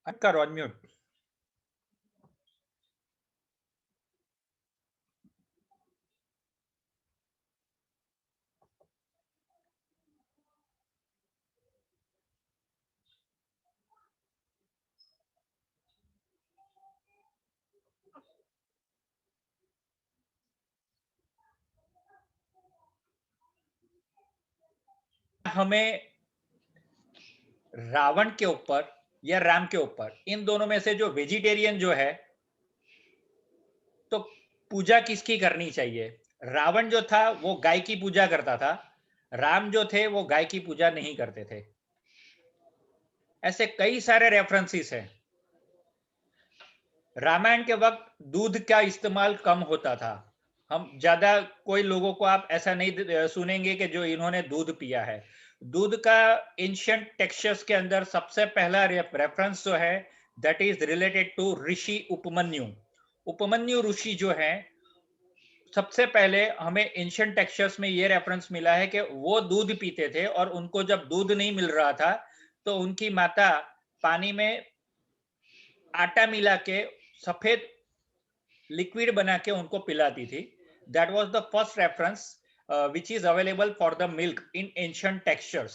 करो अनम्यूट। हमें रावण के ऊपर या राम के ऊपर, इन दोनों में से जो वेजिटेरियन जो है, तो पूजा किसकी करनी चाहिए? रावण जो था वो गाय की पूजा करता था, राम जो थे वो गाय की पूजा नहीं करते थे। ऐसे कई सारे रेफरेंसेस हैं। रामायण के वक्त दूध का इस्तेमाल कम होता था। हम ज्यादा कोई लोगों को आप ऐसा नहीं सुनेंगे कि जो इन्होंने दूध पिया है। दूध का एंशिएंट टेक्सचर्स के अंदर सबसे पहला रेफरेंस जो है, दैट इज रिलेटेड टू ऋषि उपमन्यु। उपमन्यु ऋषि जो है, सबसे पहले हमें एंशिएंट टेक्सचर्स में ये रेफरेंस मिला है कि वो दूध पीते थे और उनको जब दूध नहीं मिल रहा था तो उनकी माता पानी में आटा मिला के सफेद लिक्विड बना के उनको पिलाती थी। That was the first reference which is available for the milk in ancient textures.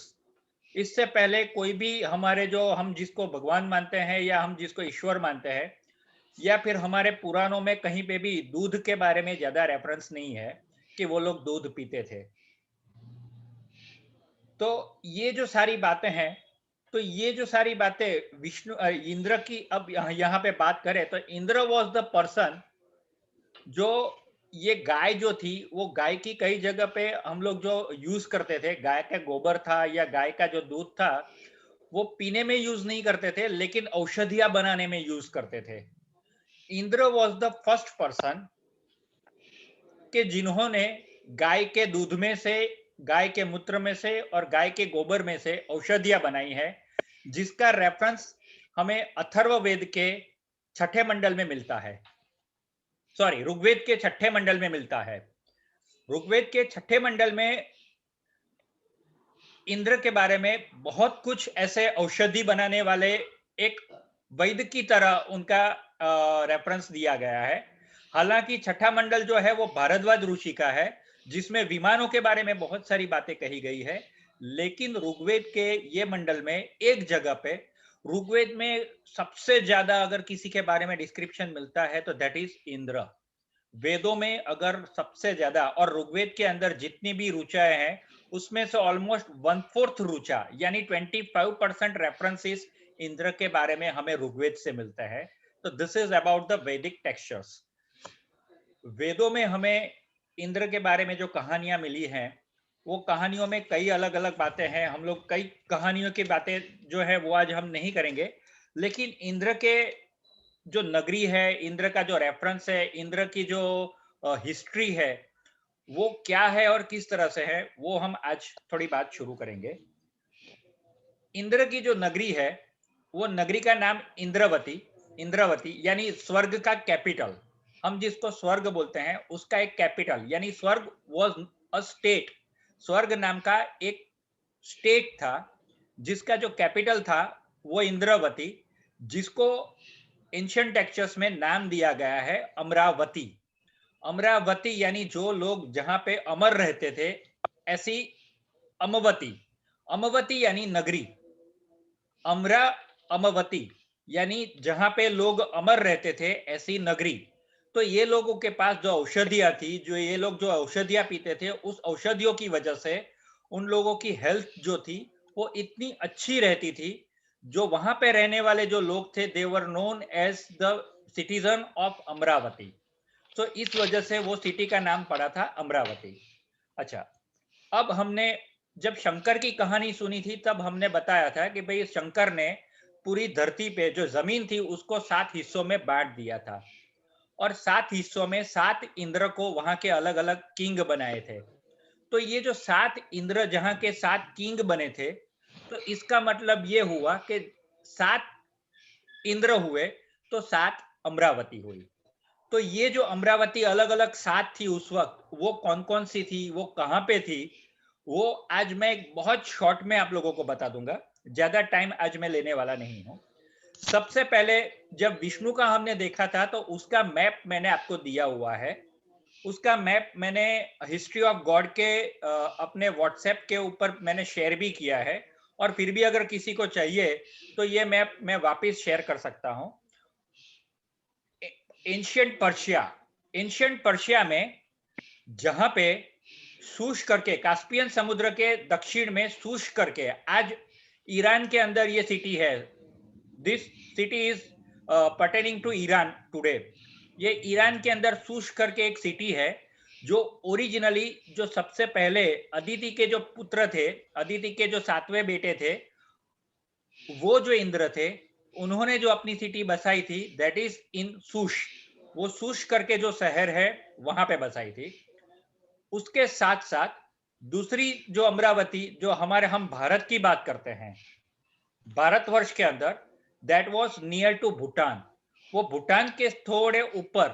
इससे पहले कोई भी हमारे जो हम जिसको भगवान मानते हैं या हम जिसको ईश्वर मानते हैं या फिर हमारे पुराणों में कहीं पे भी दूध के बारे में ज्यादा रेफरेंस नहीं है कि वो लोग दूध पीते थे। तो ये जो सारी बातें हैं, तो ये जो सारी बातें विष्णु इंद्र की, अब यहाँ पे बात करें तो इंद्र वॉज द पर्सन जो, ये गाय जो थी वो गाय की कई जगह पे हम लोग जो यूज करते थे, गाय का गोबर था या गाय का जो दूध था वो पीने में यूज नहीं करते थे लेकिन औषधियां बनाने में यूज करते थे। Indra was the first person कि जिन्होंने गाय के दूध में से, गाय के मूत्र में से और गाय के गोबर में से औषधियां बनाई है, जिसका रेफरेंस हमें अथर्ववेद के छठे मंडल में मिलता है। सॉरी, ऋग्वेद के छठे मंडल में मिलता है। ऋग्वेद के छठे मंडल में इंद्र के बारे में बहुत कुछ ऐसे औषधि बनाने वाले एक वैद्य की तरह उनका रेफरेंस दिया गया है। हालांकि छठा मंडल जो है वो भारद्वाज ऋषि का है, जिसमें विमानों के बारे में बहुत सारी बातें कही गई है। लेकिन ऋग्वेद के ये मंडल में एक जगह पे, ऋग्वेद में सबसे ज्यादा अगर किसी के बारे में डिस्क्रिप्शन मिलता है तो दैट इज इंद्र। वेदों में अगर सबसे ज्यादा, और ऋग्वेद के अंदर जितनी भी ऋचाएं हैं उसमें से ऑलमोस्ट 1/4 ऋचा यानी 25% रेफरेंसेस इंद्र के बारे में हमें ऋग्वेद से मिलता है। तो दिस इज अबाउट द वैदिक टेक्सचर्स। वेदों में हमें इंद्र के बारे में जो कहानियां मिली हैं, वो कहानियों में कई अलग अलग बातें हैं। हम लोग कई कहानियों की बातें जो है वो आज हम नहीं करेंगे, लेकिन इंद्र के जो नगरी है, इंद्र का जो रेफरेंस है, इंद्र की जो हिस्ट्री है वो क्या है और किस तरह से है, वो हम आज थोड़ी बात शुरू करेंगे। इंद्र की जो नगरी है, वो नगरी का नाम इंद्रवती, इंद्रवती यानी स्वर्ग का कैपिटल। हम जिसको स्वर्ग बोलते हैं उसका एक कैपिटल, यानी स्वर्ग वाज अ स्टेट। स्वर्ग नाम का एक स्टेट था जिसका जो कैपिटल था वो इंद्रवती, जिसको एंशिएंट टेक्सचर्स में नाम दिया गया है अमरावती। अमरावती यानी जो लोग जहां पे अमर रहते थे, ऐसी अमवती। अमवती यानी नगरी, अमरा अमवती यानी जहां पे लोग अमर रहते थे, ऐसी नगरी। तो ये लोगों के पास जो औषधियां थी, जो ये लोग जो औषधियां पीते थे, उस औषधियों की वजह से उन लोगों की हेल्थ जो थी वो इतनी अच्छी रहती थी। जो वहां पे रहने वाले जो लोग थे, they were known as the citizen of Amaravati. तो इस वजह से वो सिटी का नाम पड़ा था अमरावती। अच्छा, अब हमने जब शंकर की कहानी सुनी थी तब हमने बताया था कि भाई शंकर ने पूरी धरती पे जो जमीन थी उसको 7 हिस्सों में बांट दिया था और 7 हिस्सों में 7 इंद्र को वहां के अलग अलग किंग बनाए थे। तो ये जो 7 इंद्र जहां के 7 किंग बने थे, तो इसका मतलब ये हुआ कि 7 इंद्र हुए तो 7 अमरावती हुई। तो ये जो अमरावती अलग अलग 7 थी उस वक्त, वो कौन कौन सी थी, वो कहां पे थी, वो आज मैं एक बहुत शॉर्ट में आप लोगों को बता दूंगा। ज्यादा टाइम आज मैं लेने वाला नहीं हूं। सबसे पहले जब विष्णु का हमने देखा था तो उसका मैप मैंने आपको दिया हुआ है। उसका मैप मैंने हिस्ट्री ऑफ गॉड के अपने व्हाट्सएप के ऊपर मैंने शेयर भी किया है, और फिर भी अगर किसी को चाहिए तो ये मैप मैं वापस शेयर कर सकता हूं। एंशियंट पर्शिया में जहां पे सूश करके कास्पियन समुद्र के दक्षिण में सूश करके आज ईरान के अंदर ये सिटी है। This city is pertaining to Iran today. ये ईरान के अंदर सूश करके एक सिटी है, जो ओरिजिनली जो सबसे पहले अदिति के जो पुत्र थे, अदिति के जो 7वें बेटे थे, वो जो इंद्र थे, उन्होंने जो अपनी सिटी बसाई थी, दैट इज इन सूश। वो सूश करके जो शहर है वहां पे बसाई थी। उसके साथ साथ दूसरी जो अमरावती, जो हम भारत की बात करते हैं, भारतवर्ष के अंदर, that was near to Bhutan. वो भूटान के थोड़े ऊपर,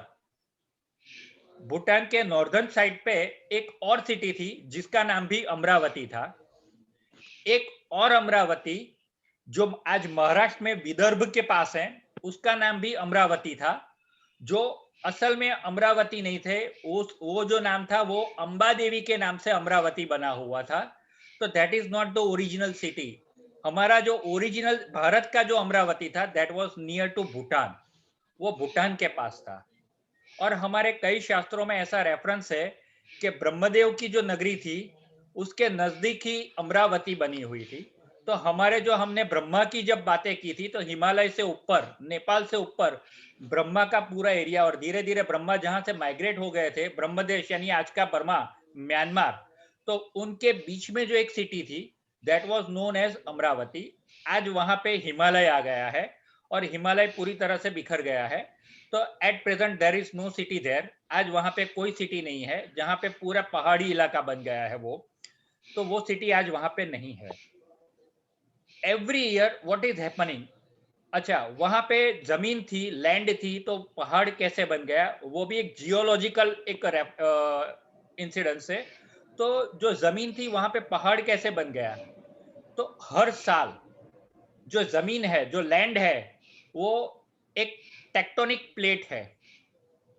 भूटान के नॉर्दर्न साइड पे एक और सिटी थी जिसका नाम भी अमरावती था। एक और अमरावती जो आज महाराष्ट्र में विदर्भ के पास है, उसका नाम भी अमरावती था, जो असल में अमरावती नहीं थे। वो जो नाम था वो अंबा देवी के नाम से अमरावती बना हुआ था। तो that is not the original city. हमारा जो ओरिजिनल भारत का जो अमरावती था, that was near to Bhutan. वो भूटान के पास था। और हमारे कई शास्त्रों में ऐसा रेफरेंस है कि ब्रह्मदेव की जो नगरी थी उसके नजदीक ही अमरावती बनी हुई थी। तो हमारे जो हमने ब्रह्मा की जब बातें की थी, तो हिमालय से ऊपर, नेपाल से ऊपर ब्रह्मा का पूरा एरिया, और धीरे धीरे ब्रह्मा जहां से माइग्रेट हो गए थे, ब्रह्मदेश यानी आज का बर्मा, म्यांमार, तो उनके बीच में जो एक सिटी थी, that was known as Amravati. आज वहां पे हिमालय आ गया है और हिमालय पूरी तरह से बिखर गया है। तो at present there is no city there. आज वहां पे कोई सिटी नहीं है, जहां पे पूरा पहाड़ी इलाका बन गया है वो। तो वो सिटी आज वहां पे नहीं है। Every year what is happening, अच्छा वहां पे जमीन थी, लैंड थी, तो पहाड़ कैसे बन गया, वो भी एक जियोलॉजिकल एक इंसिडेंस है। तो जो जमीन थी वहां पे पहाड़ कैसे बन गया, तो हर साल जो जमीन है, जो लैंड है, वो एक टेक्टोनिक प्लेट है,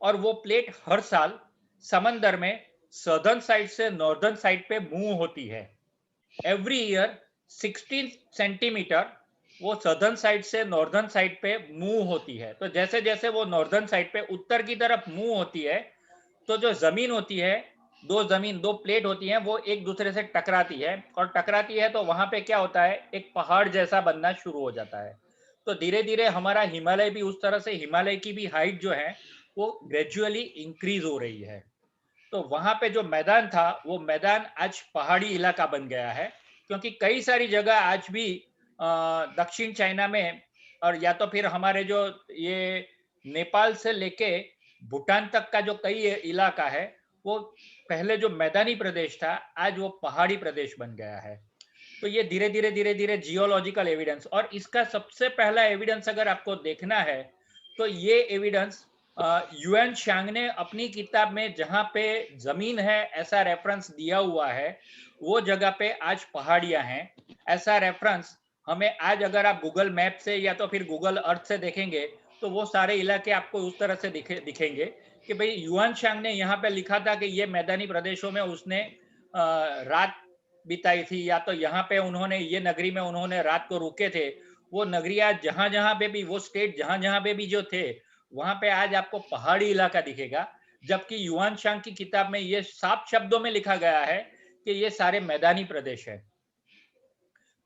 और वो प्लेट हर साल समंदर में सदर्न साइड से नॉर्दर्न साइड पे मूव होती है। एवरी ईयर 16 सेंटीमीटर वो सदर्न साइड से नॉर्दर्न साइड पे मूव होती है। तो जैसे जैसे वो नॉर्दर्न साइड पे उत्तर की तरफ मूव होती है, तो जो जमीन होती है, दो प्लेट होती हैं, वो एक दूसरे से टकराती है, और टकराती है तो वहां पे क्या होता है, एक पहाड़ जैसा बनना शुरू हो जाता है। तो धीरे धीरे हमारा हिमालय भी उस तरह से, हिमालय की भी हाइट जो है वो ग्रेजुअली इंक्रीज हो रही है। तो वहां पे जो मैदान था, वो मैदान आज पहाड़ी इलाका बन गया है, क्योंकि कई सारी जगह आज भी दक्षिण चाइना में, और या तो फिर हमारे जो ये नेपाल से लेके भूटान तक का जो कई इलाका है, वो पहले जो मैदानी प्रदेश था, आज वो पहाड़ी प्रदेश बन गया है। तो ये धीरे धीरे जियोलॉजिकल एविडेंस, और इसका सबसे पहला एविडेंस अगर आपको देखना है, तो ये एविडेंस यूएन शांग ने अपनी किताब में, जहां पे जमीन है ऐसा रेफरेंस दिया हुआ है, वो जगह पे आज पहाड़ियां हैं ऐसा रेफरेंस हमें आज, अगर आप गूगल मैप से या तो फिर गूगल अर्थ से देखेंगे, तो वो सारे इलाके आपको उस तरह से दिखेंगे कि भाई युआन शांग ने यहाँ पे लिखा था कि ये मैदानी प्रदेशों में उसने रात बिताई थी, या तो यहाँ पे उन्होंने, ये नगरी में उन्होंने रात को रुके थे। वो नगरिया जहां जहां पे भी, वो स्टेट जहां जहां पे भी जो थे, वहां पे आज आपको पहाड़ी इलाका दिखेगा। जबकि युआन शांग की किताब में ये साफ शब्दों में लिखा गया है कि ये सारे मैदानी प्रदेश है।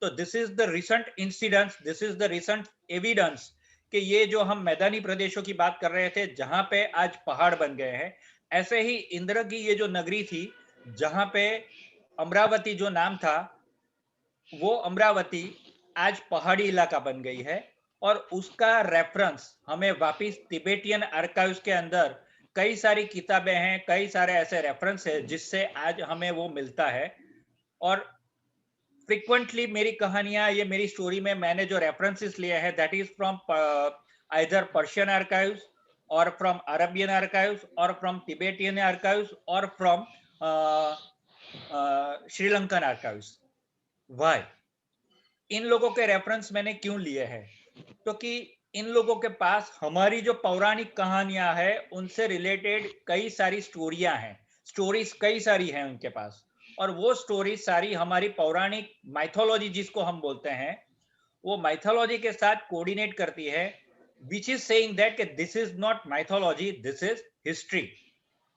तो this is the recent incidence, this is the recent evidence कि ये जो हम मैदानी प्रदेशों की बात कर रहे थे, जहां पे आज पहाड़ बन गए हैं, ऐसे ही इंद्र की ये जो नगरी थी, जहां पे अमरावती जो नाम था, वो अमरावती आज पहाड़ी इलाका बन गई है। और उसका रेफरेंस हमें वापिस तिबेटियन आर्काइव्स के अंदर कई सारी किताबें हैं, कई सारे ऐसे रेफरेंस है जिससे आज हमें वो मिलता है। और फ्रिक्वेंटली मेरी कहानियां, ये मेरी स्टोरी में मैंने जो रेफरेंसेस लिए हैं, that is from either Persian archives, और फ्रॉम अरबियन आर्काइव्स, और फ्रॉम तिबेटियन आर्काइव्स, और फ्रॉम श्रीलंकन आर्काइव्स। वाई इन लोगों के रेफरेंस मैंने क्यों लिए हैं, क्योंकि इन लोगों के पास हमारी जो पौराणिक कहानियां हैं उनसे रिलेटेड कई सारी स्टोरियां हैं, स्टोरीज कई सारी हैं उनके पास, और वो स्टोरी सारी हमारी पौराणिक माइथोलॉजी जिसको हम बोलते हैं, वो माइथोलॉजी के साथ कोऑर्डिनेट करती है, विच इज सेइंग दैट कि this is not mythology, this is history.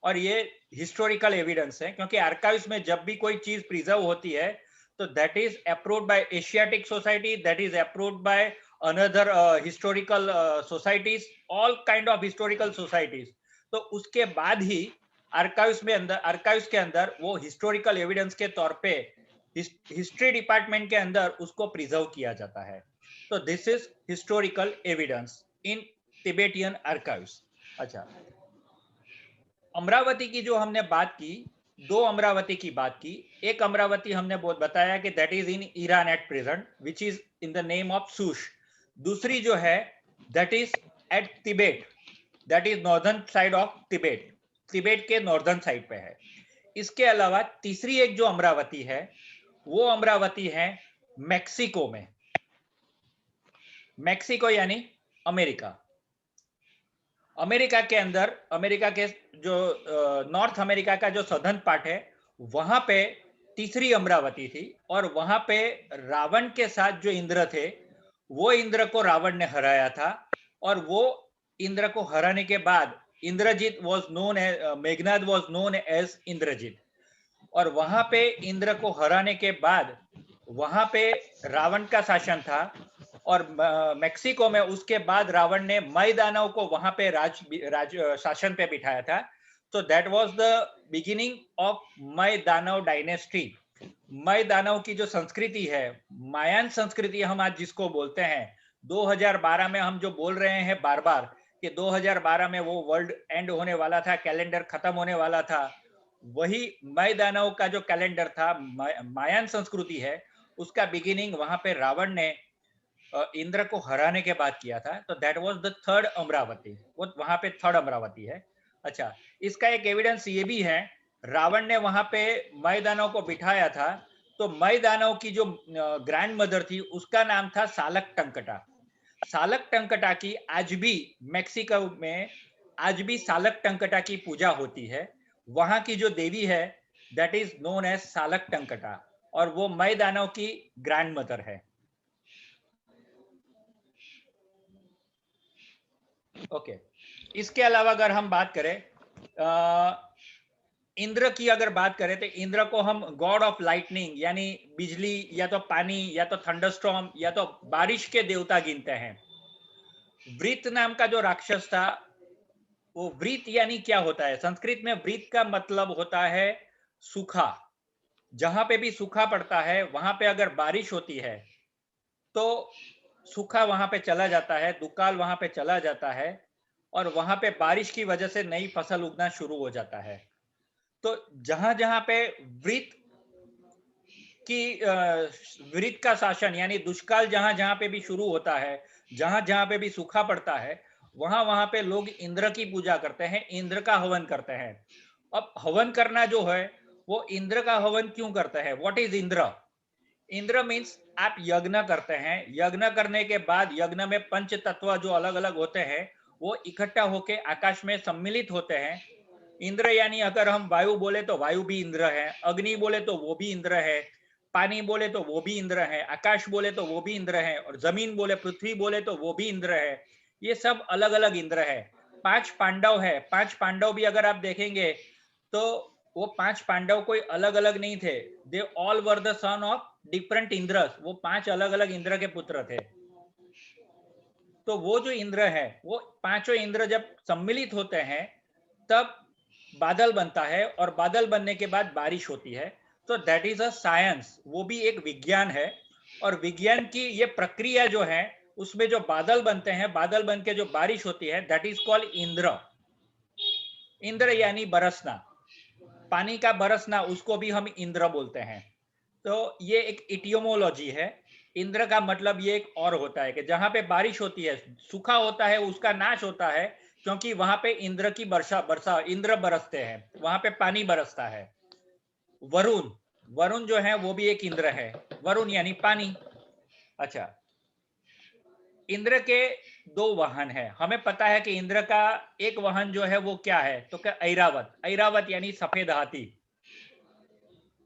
और ये हिस्टोरिकल एविडेंस है, क्योंकि आर्काइव्स में जब भी कोई चीज प्रिजर्व होती है तो that is approved by Asiatic society, that is approved by another historical societies, all kind of historical societies. तो उसके बाद ही आर्काइव्स के अंदर वो हिस्टोरिकल एविडेंस के तौर पे हिस्ट्री डिपार्टमेंट के अंदर उसको प्रिजर्व किया जाता है। तो this is historical evidence in Tibetan archives. अच्छा, अमरावती की जो हमने बात की, दो अमरावती की बात की। एक अमरावती हमने बहुत बताया कि that is in Iran at present, which is in the name of Shush. दूसरी जो है that is at Tibet, that is northern side of Tibet, Tibet के नॉर्दर्न साइड पे है। इसके अलावा तीसरी एक जो अमरावती है वो अमरावती है मैक्सिको में। मैक्सिको यानी अमेरिका। अमेरिका के अंदर, अमेरिका के जो नॉर्थ अमेरिका का जो सदर्न पार्ट है वहां पे तीसरी अमरावती थी, और वहां पे रावण के साथ जो इंद्र थे वो इंद्र को रावण ने हराया था, और वो इंद्र को हराने के बाद Indrajit was known as, Meghnad was known as Indrajit. और वहां पे इंद्र को हराने के बाद वहां पे रावण का शासन था, और मेक्सिको में उसके बाद रावण ने मय दानव को वहां पे राज शासन पे बिठाया था। तो that was the beginning of Maya Danava dynasty. मय दानव की जो संस्कृति है, मायान संस्कृति हम आज जिसको बोलते हैं, 2012 में हम जो बोल रहे हैं बार बार कि 2012 में वो वर्ल्ड एंड होने वाला था, कैलेंडर खत्म होने वाला था, वही मय दानव का जो कैलेंडर था, मायान संस्कृति है, उसका बिगिनिंग वहां पे रावण ने इंद्र को हराने के बाद किया था। तो that was the third Amravati, वो वहां पे थर्ड अमरावती है। अच्छा, इसका एक एविडेंस ये भी है, रावण ने वहां पे मय दानव को बिठाया था, तो मय दानव की जो ग्रैंड मदर थी उसका नाम था सालक टंकटा। सालक टंकटा की आज भी मेक्सिको में आज भी सालक टंकटा की पूजा होती है। वहां की जो देवी है दैट इज नोन एज सालक टंकटा, और वो मय दानव की ग्रैंड मदर है। ओके, इसके अलावा अगर हम बात करें इंद्र की, अगर बात करें तो इंद्र को हम गॉड ऑफ लाइटनिंग यानी बिजली या तो पानी या तो थंडरस्टॉर्म या तो बारिश के देवता गिनते हैं। वृत नाम का जो राक्षस था, वो वृत यानी क्या होता है, संस्कृत में वृत का मतलब होता है सूखा। जहां पे भी सूखा पड़ता है वहां पे अगर बारिश होती है तो सूखा वहां पे चला जाता है, दुकाल वहां पे चला जाता है, और वहां पे बारिश की वजह से नई फसल उगना शुरू हो जाता है। तो जहां जहां पे वृत की वृत का शासन यानी दुष्काल जहां जहां पे भी शुरू होता है, जहां जहां पे भी सूखा पड़ता है, वहां वहां पे लोग इंद्र की पूजा करते हैं, इंद्र का हवन करते हैं। अब हवन करना जो है वो इंद्र का हवन क्यों करते हैं, what is Indra? Indra means आप यज्ञ करते हैं, यज्ञ करने के बाद यज्ञ में पंच तत्व जो अलग अलग होते हैं वो इकट्ठा होके आकाश में सम्मिलित होते हैं। इंद्र यानी अगर हम वायु बोले तो वायु भी इंद्र है, अग्नि बोले तो वो भी इंद्र है, पानी बोले तो वो भी इंद्र है, आकाश बोले तो वो भी इंद्र है, और जमीन बोले, पृथ्वी बोले तो वो भी इंद्र है। ये सब अलग अलग इंद्र है। पांच पांडव है, पांच पांडव भी अगर आप देखेंगे तो वो पांच पांडव कोई अलग अलग नहीं थे, they all were the son of different Indras, वो पांच अलग अलग इंद्र के पुत्र थे। तो वो जो इंद्र है, वो पांचों इंद्र जब सम्मिलित होते हैं तब बादल बनता है, और बादल बनने के बाद बारिश होती है। तो दैट इज अ साइंस, वो भी एक विज्ञान है। और विज्ञान की ये प्रक्रिया जो है उसमें जो बादल बनते हैं, बादल बन के जो बारिश होती है, that is called Indra. Indra यानी बरसना, पानी का बरसना, उसको भी हम इंद्र बोलते हैं। तो ये एक इटियोमोलॉजी है। इंद्र का मतलब ये एक और होता है कि जहां पे बारिश होती है, सूखा होता है, उसका नाश होता है, क्योंकि वहां पे इंद्र की वर्षा वर्षा इंद्र बरसते हैं, वहां पे पानी बरसता है। वरुण, वरुण जो है वो भी एक इंद्र है, वरुण यानी पानी। अच्छा, इंद्र के दो वाहन है। हमें पता है कि इंद्र का एक वाहन जो है वो क्या है, तो क्या ऐरावत, ऐरावत यानी सफेद हाथी।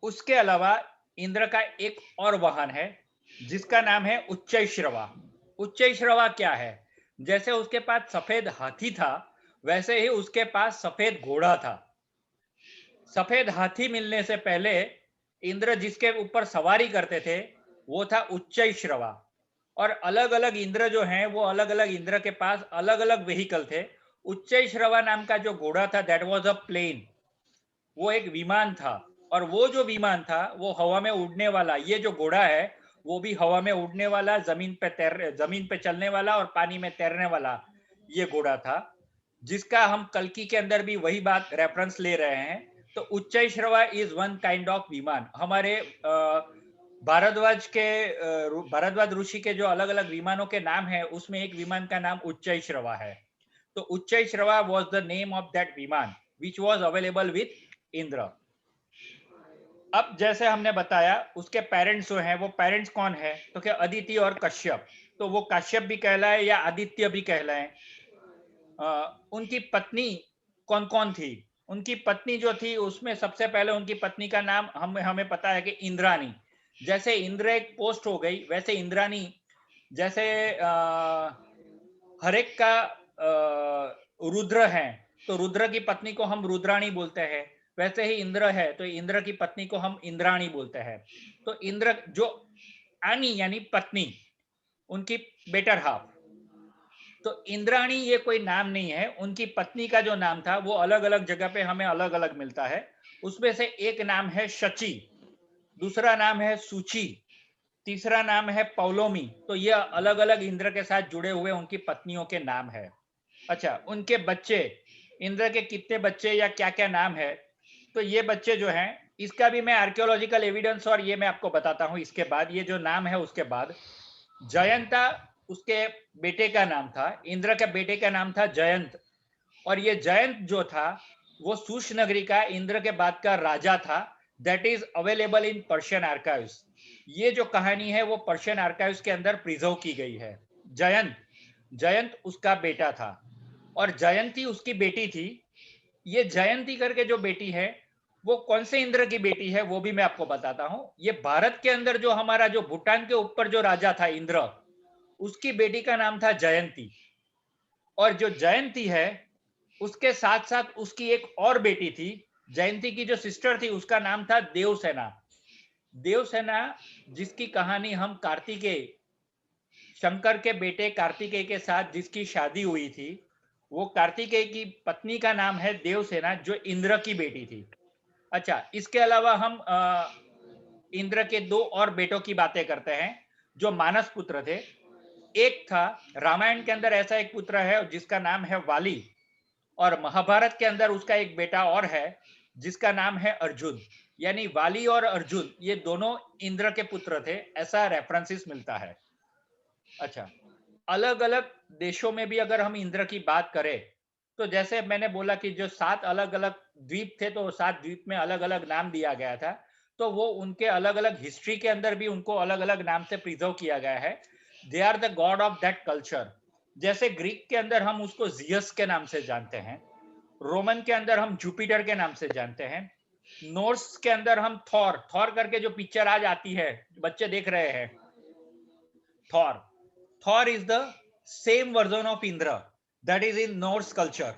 उसके अलावा इंद्र का एक और वाहन है जिसका नाम है उच्चैश्रवा। उच्चैश्रवा क्या है? जैसे उसके पास सफेद हाथी था, वैसे ही उसके पास सफेद घोड़ा था। सफेद हाथी मिलने से पहले इंद्र जिसके ऊपर सवारी करते थे वो था उच्चैश्रवा। और अलग अलग इंद्र जो हैं वो अलग अलग इंद्र के पास अलग अलग व्हीकल थे। उच्चैश्रवा नाम का जो घोड़ा था दैट वाज अ प्लेन, वो एक विमान था। और वो जो विमान था वो हवा में उड़ने वाला, ये जो घोड़ा है वो भी हवा में उड़ने वाला, जमीन पे चलने वाला और पानी में तैरने वाला ये घोड़ा था, जिसका हम कल्कि के अंदर भी वही बात रेफरेंस ले रहे हैं। तो Uchchaishrava is one kind of विमान। हमारे भारद्वाज ऋषि के जो अलग अलग विमानों के नाम है उसमें एक विमान का नाम उच्चैश्रवा है। तो Uchchaihshravas was the name of that vimana which was available with Indra. अब जैसे हमने बताया उसके पेरेंट्स जो हैं वो पेरेंट्स कौन है, तो क्या अदिति और कश्यप। तो वो कश्यप भी कहलाए या आदित्य भी कहलाए। उनकी पत्नी कौन कौन थी? उनकी पत्नी जो थी उसमें सबसे पहले उनकी पत्नी का नाम हमें पता है कि इंद्राणी। जैसे इंद्र एक पोस्ट हो गई वैसे इंद्राणी, जैसे हरेक का रुद्र है तो रुद्र की पत्नी को हम रुद्राणी बोलते हैं, वैसे ही इंद्र है तो इंद्र की पत्नी को हम इंद्राणी बोलते हैं। तो इंद्र जो आनी यानी पत्नी, उनकी बेटर हाफ। तो इंद्राणी ये कोई नाम नहीं है, उनकी पत्नी का जो नाम था वो अलग अलग जगह पे हमें अलग अलग मिलता है। उसमें से एक नाम है शची, दूसरा नाम है सूची, तीसरा नाम है पौलोमी। तो ये अलग अलग इंद्र के साथ जुड़े हुए उनकी पत्नियों के नाम है। अच्छा, उनके बच्चे, इंद्र के कितने बच्चे या क्या क्या नाम है, तो ये बच्चे जो हैं इसका भी मैं आर्कियोलॉजिकल एविडेंस और ये मैं आपको बताता हूं इसके बाद। ये जो नाम है उसके बाद जयंता उसके बेटे का नाम था, इंद्र के बेटे का नाम था जयंत। और ये जयंत जो था वो सूश नगरी का इंद्र के बाद का राजा था। That is available in Persian archives. ये जो कहानी है वो पर्शियन आर्काइव्स के अंदर प्रिजर्व की गई है। जयंत, जयंत उसका बेटा था और जयंती उसकी बेटी थी। ये जयंती करके जो बेटी है वो कौन से इंद्र की बेटी है वो भी मैं आपको बताता हूं। ये भारत के अंदर जो हमारा जो भूटान के ऊपर जो राजा था इंद्र, उसकी बेटी का नाम था जयंती। और जो जयंती है उसके साथ साथ उसकी एक और बेटी थी, जयंती की जो सिस्टर थी उसका नाम था देवसेना। देवसेना जिसकी कहानी हम कार्तिकेय, शंकर के बेटे कार्तिकेय के साथ जिसकी शादी हुई थी, वो कार्तिकेय की पत्नी का नाम है देवसेना जो इंद्र की बेटी थी। अच्छा, इसके अलावा हम इंद्र के दो और बेटों की बातें करते हैं जो मानस पुत्र थे। एक था, रामायण के अंदर ऐसा एक पुत्र है जिसका नाम है वाली, और महाभारत के अंदर उसका एक बेटा और है जिसका नाम है अर्जुन। यानी वाली और अर्जुन ये दोनों इंद्र के पुत्र थे, ऐसा रेफरेंसेस मिलता है। अच्छा, अलग अलग देशों में भी अगर हम इंद्र की बात करें तो जैसे मैंने बोला कि जो 7 अलग अलग द्वीप थे तो 7 द्वीप में अलग अलग नाम दिया गया था, तो वो उनके अलग अलग हिस्ट्री के अंदर भी उनको अलग अलग नाम से प्रिजर्व किया गया है। They are the god of that culture. जैसे ग्रीक के अंदर हम उसको जियस के नाम से जानते हैं, रोमन के अंदर हम जुपिटर के नाम से जानते हैं, नॉर्स के अंदर हम थॉर, थॉर करके जो पिक्चर आज आती है बच्चे देख रहे हैं, Thor, Thor is the same version of Indra, that is in Norse culture.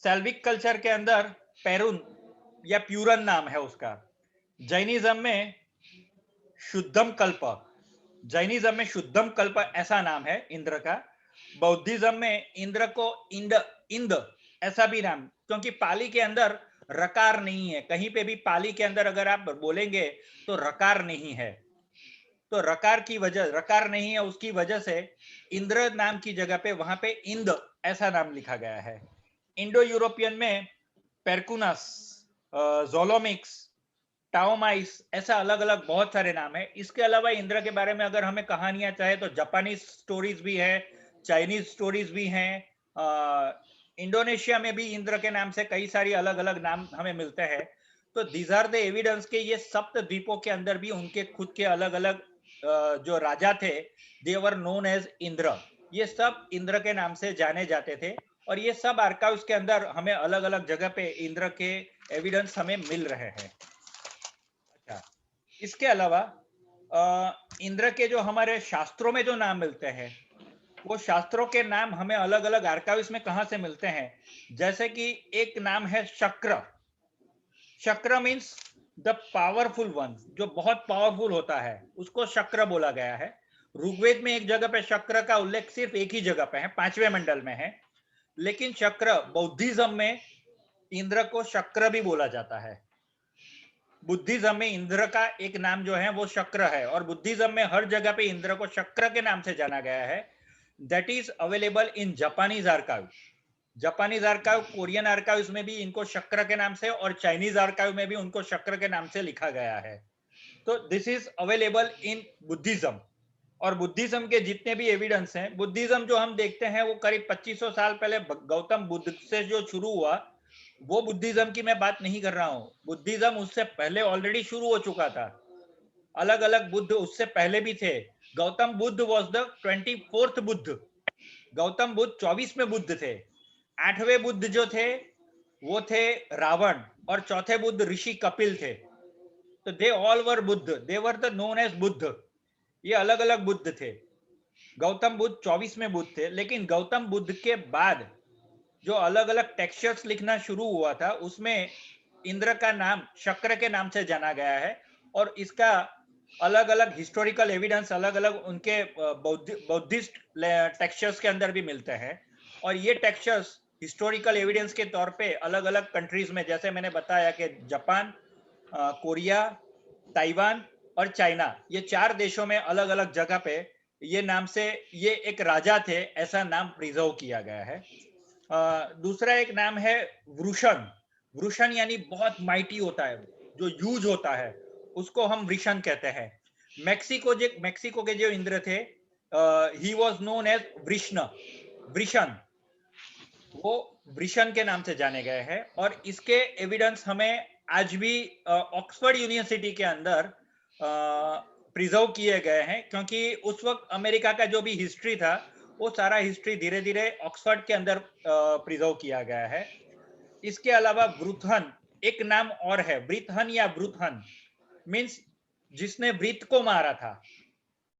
सेल्विक culture के अंदर पेरुन या प्यूरन नाम है उसका। जैनिज्म में शुद्धम कल्प, जैनिज्म में शुद्धम कल्प ऐसा नाम है इंद्र का। बौद्धिज्म में इंद्र को इंद, इंद ऐसा भी नाम, क्योंकि पाली के अंदर रकार नहीं है, कहीं पे भी पाली के अंदर अगर आप बोलेंगे तो रकार नहीं है, तो रकार की वजह, रकार नहीं है उसकी वजह से इंद्र नाम की जगह पे वहां पे इंद ऐसा नाम लिखा गया है। इंडो यूरोपियन में पेरकुनस, जोलोमिक्स, टाओमाइस, ऐसा अलग अलग बहुत सारे नाम है। इसके अलावा इंद्र के बारे में अगर हमें कहानियां चाहे तो जापानीज स्टोरीज भी है, चाइनीज स्टोरीज भी हैं, इंडोनेशिया में भी इंद्र के नाम से कई सारी अलग अलग नाम हमें मिलते हैं। तो दीज आर द एविडेंस के ये सप्त द्वीपों के अंदर भी उनके खुद के अलग अलग जो राजा थे, they were known as Indra. ये सब इंद्र के नाम से जाने जाते थे। और ये सब आर्काइव्स के अंदर हमें अलग अलग जगह पे इंद्र के एविडेंस हमें मिल रहे हैं। अच्छा, इसके अलावा इंद्र के जो हमारे शास्त्रों में जो नाम मिलते हैं, वो शास्त्रों के नाम हमें अलग अलग आर्काइव्स में कहां से मिलते हैं। जैसे कि एक नाम है शक्र। शक्र मीन्स द पावरफुल वन, जो बहुत पावरफुल होता है उसको शक्र बोला गया है। ऋग्वेद में एक जगह पे शक्र का उल्लेख सिर्फ एक ही जगह पे है, 5वें मंडल में है। लेकिन शक्र बौद्धिज्म में इंद्र को शक्र भी बोला जाता है। बुद्धिज्म में इंद्र का एक नाम जो है वो शक्र है, और बुद्धिज्म में हर जगह पे इंद्र को शक्र के नाम से जाना गया है। That is available in Japanese archive. Japanese archive, Korean archive में भी इनको शक्र के नाम से, और चाइनीज आर्काइव में भी उनको शक्र के नाम से लिखा गया है। तो this is available in Buddhism. और बुद्धिज्म के जितने भी एविडेंस हैं, बुद्धिज्म जो हम देखते हैं वो करीब 2500 साल पहले गौतम बुद्ध से जो शुरू हुआ, वो बुद्धिज्म की मैं बात नहीं कर रहा हूं। बुद्धिज्म उससे पहले ऑलरेडी शुरू हो चुका था। अलग अलग बुद्ध उससे पहले भी थे। Gautam Buddha was the 24th Buddha. Gautam Buddha 24वें बुद्ध थे। 8वें बुद्ध जो थे वो थे रावण, और चौथे बुद्ध ऋषि कपिल थे। तो they all were Buddha, they were the known as Buddha. ये अलग अलग बुद्ध थे। गौतम बुद्ध 24वें बुद्ध थे। लेकिन गौतम बुद्ध के बाद जो अलग अलग टेक्सचर्स लिखना शुरू हुआ था, उसमें इंद्र का नाम शक्र के नाम से जाना गया है। और इसका अलग अलग हिस्टोरिकल एविडेंस अलग अलग उनके बौद्धिस्ट टेक्सचर्स के अंदर भी मिलते हैं। और ये टेक्सचर्स हिस्टोरिकल एविडेंस के तौर पे अलग अलग कंट्रीज में, जैसे मैंने बताया कि जापान, कोरिया, ताइवान और चाइना, ये 4 देशों में अलग अलग जगह पे ये नाम से, ये एक राजा थे ऐसा नाम प्रिजर्व किया गया है। दूसरा एक नाम है वृषण। वृषण यानी बहुत माइटी होता है, जो यूज होता है, उसको हम वृषण कहते हैं। मेक्सिको के जो इंद्र थे, ही वॉज नोन एज वृष्ण, वृषण। वो वृषण के नाम से जाने गए हैं। और इसके एविडेंस हमें आज भी ऑक्सफोर्ड यूनिवर्सिटी के अंदर प्रिजर्व किए गए हैं, क्योंकि उस वक्त अमेरिका का जो भी हिस्ट्री था, वो सारा हिस्ट्री धीरे धीरे ऑक्सफोर्ड के अंदर प्रिजर्व किया गया है। इसके अलावा वृथन एक नाम और है। वृथन या वृथन मीन्स जिसने वृत को मारा था।